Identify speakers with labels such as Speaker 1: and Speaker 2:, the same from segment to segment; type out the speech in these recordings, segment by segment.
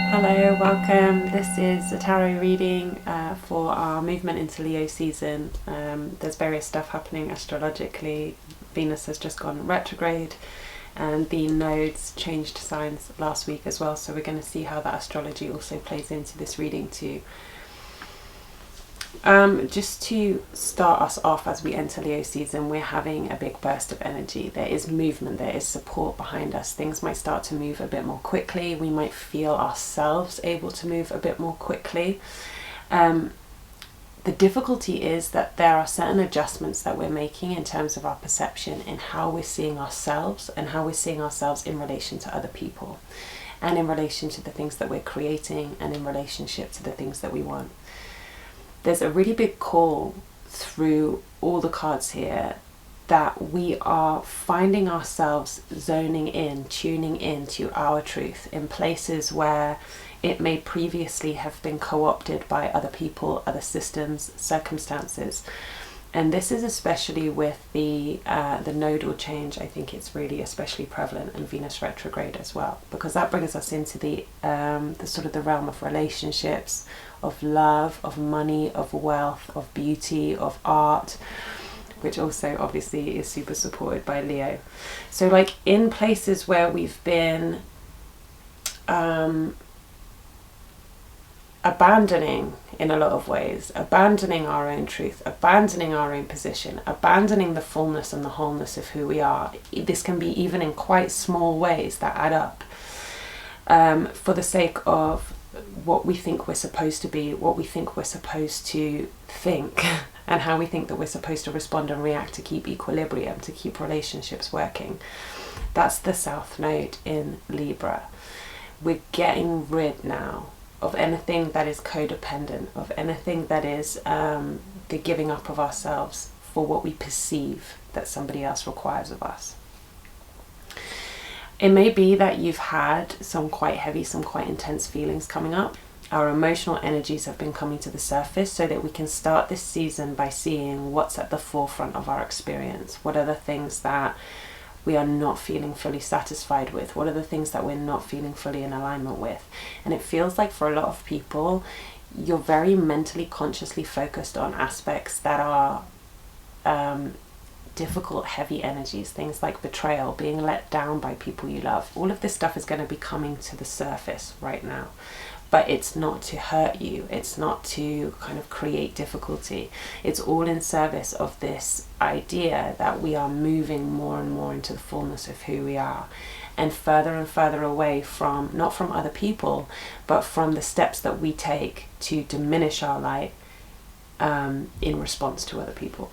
Speaker 1: Hello, welcome. This is a tarot reading for our movement into Leo season. There's various stuff happening astrologically. Venus has just gone retrograde and the nodes changed signs last week as well. So we're going to see how that astrology also plays into this reading too. Just to start us off as we enter Leo season, we're having a big burst of energy. There is movement, there is support behind us. Things might start to move a bit more quickly. We might feel ourselves able to move a bit more quickly. The difficulty is that there are certain adjustments that we're making in terms of our perception in how we're seeing ourselves and how we're seeing ourselves in relation to other people and in relation to the things that we're creating and in relationship to the things that we want. There's a really big call through all the cards here that we are finding ourselves zoning in, tuning in to our truth in places where it may previously have been co-opted by other people, other systems, circumstances. And this is especially with the nodal change. I think it's really especially prevalent in Venus retrograde as well, because that brings us into the sort of the realm of relationships, of love, of money, of wealth, of beauty, of art, which also obviously is super supported by Leo. So like in places where we've been abandoning, in a lot of ways, abandoning our own truth, abandoning our own position, abandoning the fullness and the wholeness of who we are. This can be even in quite small ways that add up, for the sake of what we think we're supposed to be, what we think we're supposed to think, and how we think that we're supposed to respond and react to keep equilibrium, to keep relationships working. That's the South Node in Libra. We're getting rid now of anything that is codependent, of anything that is the giving up of ourselves for what we perceive that somebody else requires of us. It may be that you've had some quite heavy, some quite intense feelings coming up. Our emotional energies have been coming to the surface so that we can start this season by seeing what's at the forefront of our experience. What are the things that we are not feeling fully satisfied with? What are the things that we're not feeling fully in alignment with? And it feels like for a lot of people, you're very mentally, consciously focused on aspects that are difficult, heavy energies, things like betrayal, being let down by people you love. All of this stuff is going to be coming to the surface right now. But it's not to hurt you. It's not to kind of create difficulty. It's all in service of this idea that we are moving more and more into the fullness of who we are, and further away from, not from other people, but from the steps that we take to diminish our light in response to other people.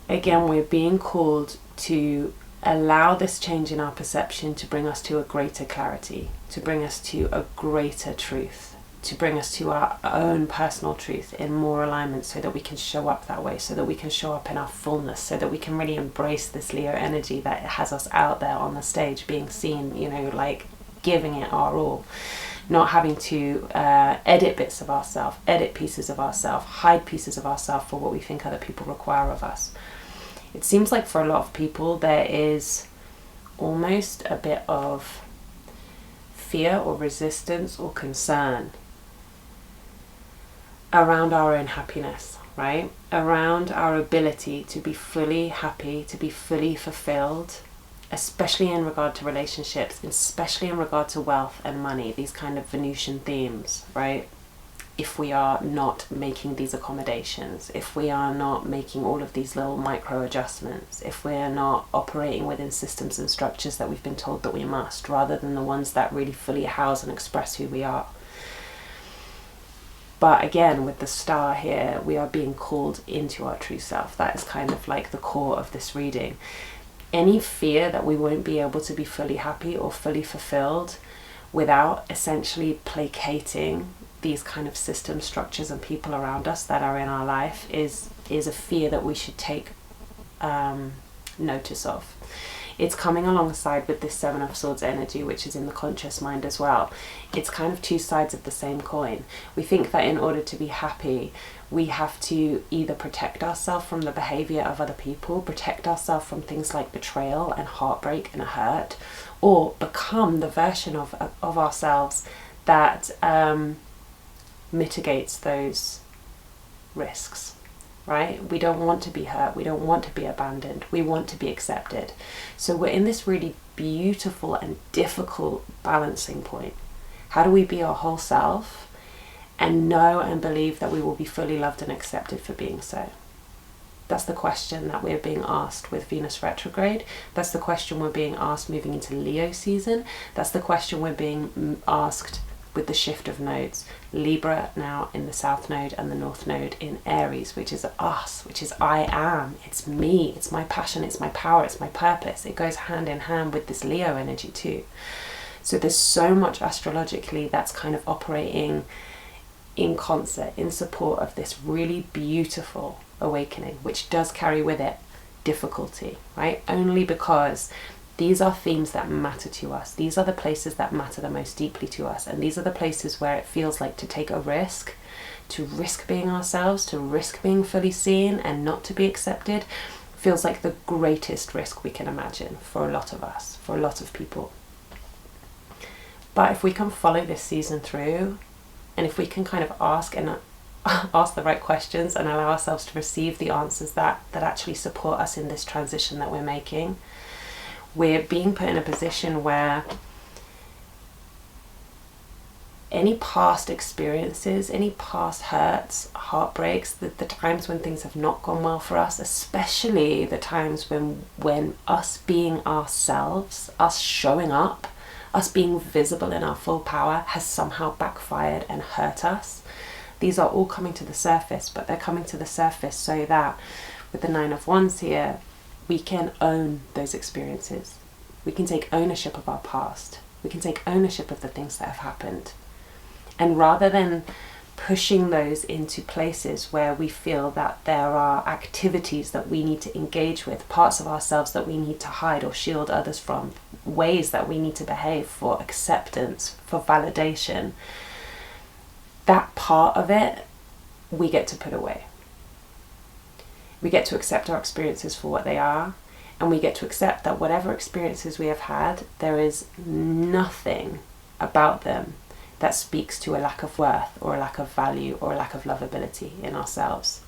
Speaker 1: Again, we're being called to allow this change in our perception to bring us to a greater clarity, to bring us to a greater truth, to bring us to our own personal truth in more alignment, so that we can show up that way, so that we can show up in our fullness, so that we can really embrace this Leo energy that has us out there on the stage being seen, you know, like giving it our all, not having to edit bits of ourselves, edit pieces of ourselves, hide pieces of ourselves for what we think other people require of us. It seems like for a lot of people there is almost a bit of fear or resistance or concern around our own happiness, right? Around our ability to be fully happy, to be fully fulfilled, especially in regard to relationships, especially in regard to wealth and money, these kind of Venusian themes, right? If we are not making these accommodations, if we are not making all of these little micro adjustments, if we're not operating within systems and structures that we've been told that we must, rather than the ones that really fully house and express who we are. But again, with the star here, we are being called into our true self. That is kind of like the core of this reading. Any fear that we won't be able to be fully happy or fully fulfilled without essentially placating these kind of system structures and people around us that are in our life is a fear that we should take notice of. It's coming alongside with this Seven of Swords energy, which is in the conscious mind as well. It's kind of two sides of the same coin. We think that in order to be happy, we have to either protect ourselves from the behavior of other people, protect ourselves from things like betrayal and heartbreak and hurt, or become the version of ourselves that mitigates those risks, right? We don't want to be hurt. We don't want to be abandoned. We want to be accepted. So we're in this really beautiful and difficult balancing point. How do we be our whole self and know and believe that we will be fully loved and accepted for being so? That's the question that we're being asked with Venus retrograde. That's the question we're being asked moving into Leo season. That's the question we're being asked with the shift of nodes. Libra now in the South Node and the North Node in Aries, which is us, which is I am, it's me, it's my passion, it's my power, it's my purpose. It goes hand in hand with this Leo energy too. So there's so much astrologically that's kind of operating in concert, in support of this really beautiful awakening, which does carry with it difficulty, right? Only because these are themes that matter to us. These are the places that matter the most deeply to us. And these are the places where it feels like to take a risk, to risk being ourselves, to risk being fully seen and not to be accepted, feels like the greatest risk we can imagine for a lot of us, for a lot of people. But if we can follow this season through, and if we can kind of ask the right questions and allow ourselves to receive the answers that actually support us in this transition that we're making, we're being put in a position where any past experiences, any past hurts, heartbreaks, the times when things have not gone well for us, especially the times when us being ourselves, us showing up, us being visible in our full power has somehow backfired and hurt us. These are all coming to the surface, but they're coming to the surface so that with the Nine of Wands here, we can own those experiences. We can take ownership of our past. We can take ownership of the things that have happened. And rather than pushing those into places where we feel that there are activities that we need to engage with, parts of ourselves that we need to hide or shield others from, ways that we need to behave for acceptance, for validation, that part of it we get to put away. We get to accept our experiences for what they are, and we get to accept that whatever experiences we have had, there is nothing about them that speaks to a lack of worth or a lack of value or a lack of lovability in ourselves.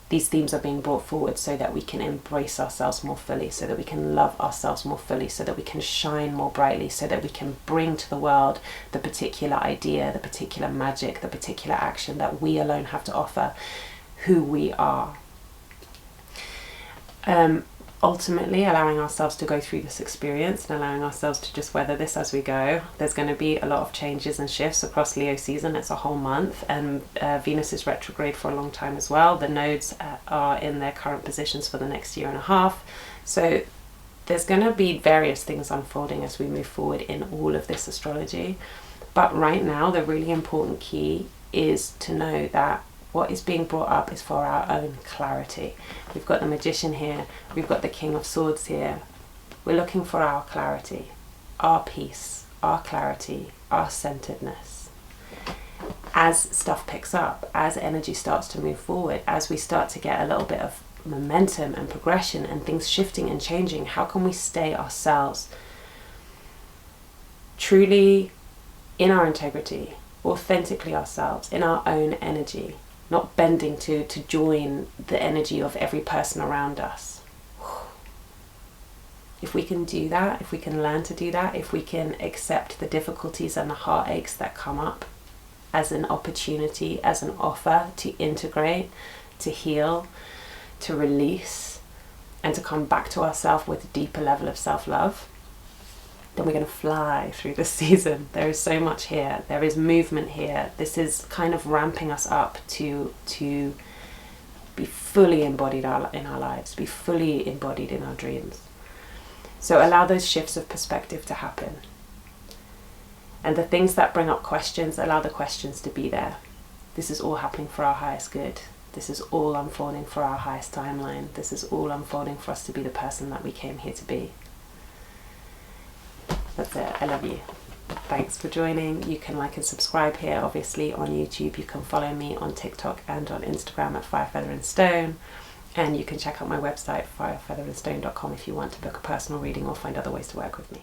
Speaker 1: These themes are being brought forward so that we can embrace ourselves more fully, so that we can love ourselves more fully, so that we can shine more brightly, so that we can bring to the world the particular idea, the particular magic, the particular action that we alone have to offer, who we are. Ultimately allowing ourselves to go through this experience and allowing ourselves to just weather this as we go. There's going to be a lot of changes and shifts across Leo season. It's a whole month, and Venus is retrograde for a long time as well. The nodes are in their current positions for the next year and a half. So there's going to be various things unfolding as we move forward in all of this astrology. But right now, the really important key is to know that what is being brought up is for our own clarity. We've got the Magician here, we've got the King of Swords here. We're looking for our clarity, our peace, our clarity, our centeredness. As stuff picks up, as energy starts to move forward, as we start to get a little bit of momentum and progression and things shifting and changing, how can we stay ourselves truly in our integrity, authentically ourselves, in our own energy? Not bending to join the energy of every person around us. If we can do that, if we can learn to do that, if we can accept the difficulties and the heartaches that come up as an opportunity, as an offer to integrate, to heal, to release, and to come back to ourselves with a deeper level of self-love, then we're going to fly through this season. There is so much here. There is movement here. This is kind of ramping us up to be fully embodied in our lives, be fully embodied in our dreams. So allow those shifts of perspective to happen. And the things that bring up questions, allow the questions to be there. This is all happening for our highest good. This is all unfolding for our highest timeline. This is all unfolding for us to be the person that we came here to be. That's it. I love you. Thanks for joining. You can like and subscribe here, obviously, on YouTube. You can follow me on TikTok and on Instagram at Fire, Feather and Stone. And you can check out my website, firefeatherandstone.com, if you want to book a personal reading or find other ways to work with me.